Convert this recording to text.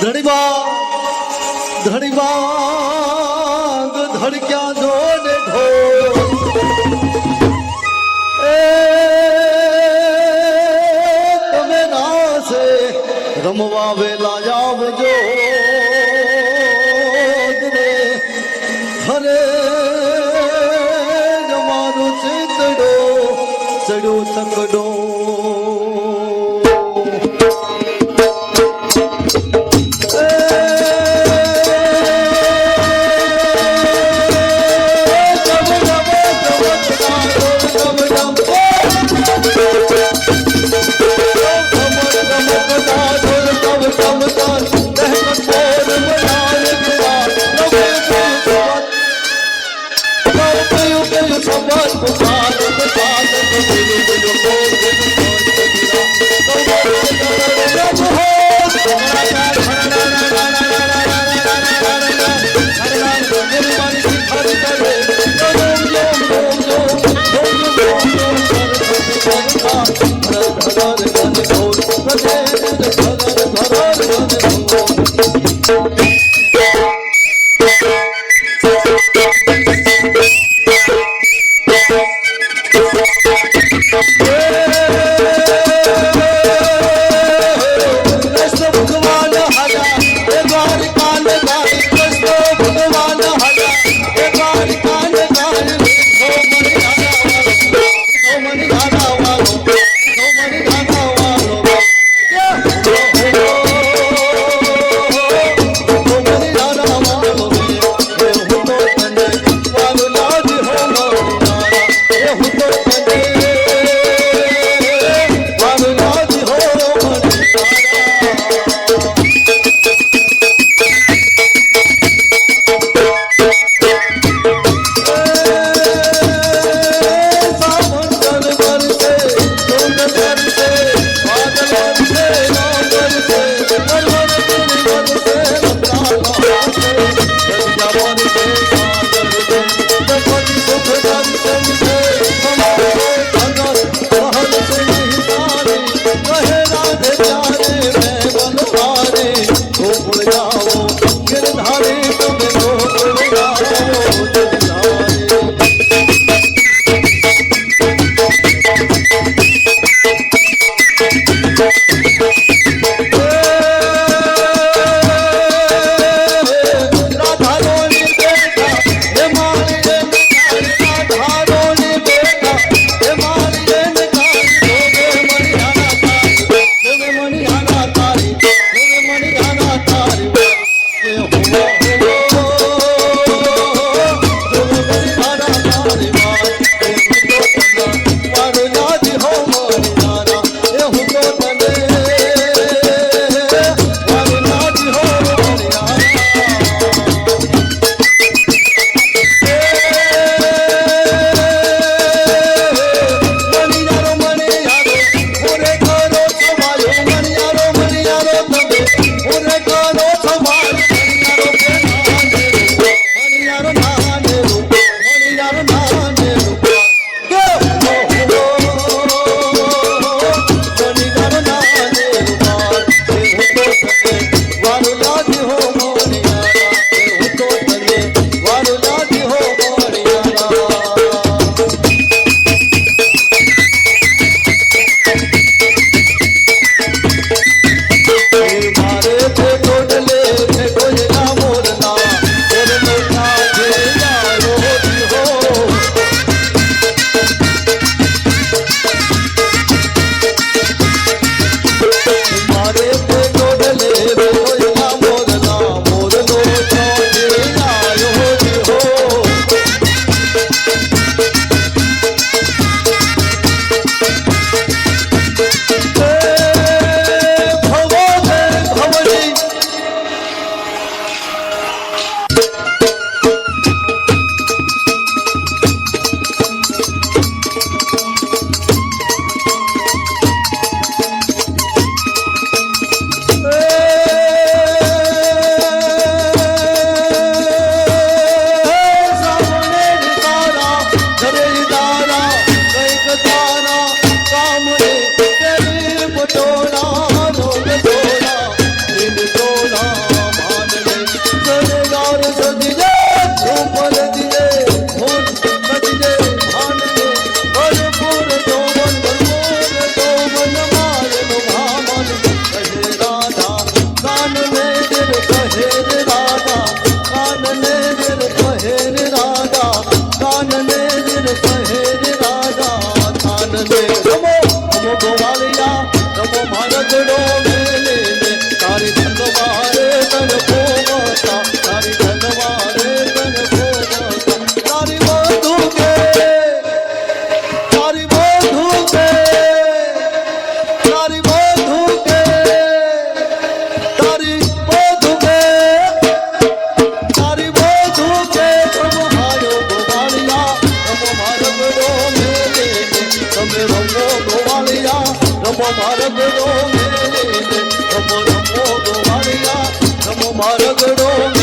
ધણી વાંગ ધડક્યા જોડે ઢોળ એ તમે નાસે રમવા વેલા આવજો રે હરે જમાનો ચેતડો ચડ્યો તકડો તન સહેજ રાજા થાન ને રમો રમો ગોવાળિયા રમો મારગડો મેલે ને તારી ધનવારે તન ભોગતા તારી ધનવારે તન ભોગતા તારી વધુ કે તારી વધુ કે તારી વધુ કે તારી વધુ કે તારી વધુ કે તમારો ગોવાળિયા રમો મારગડો મેલે ને તમે રમો ગોવાળિયા રમો મારગડો મેલે ને રમો રમો ગોવાળિયા રમો મારગડો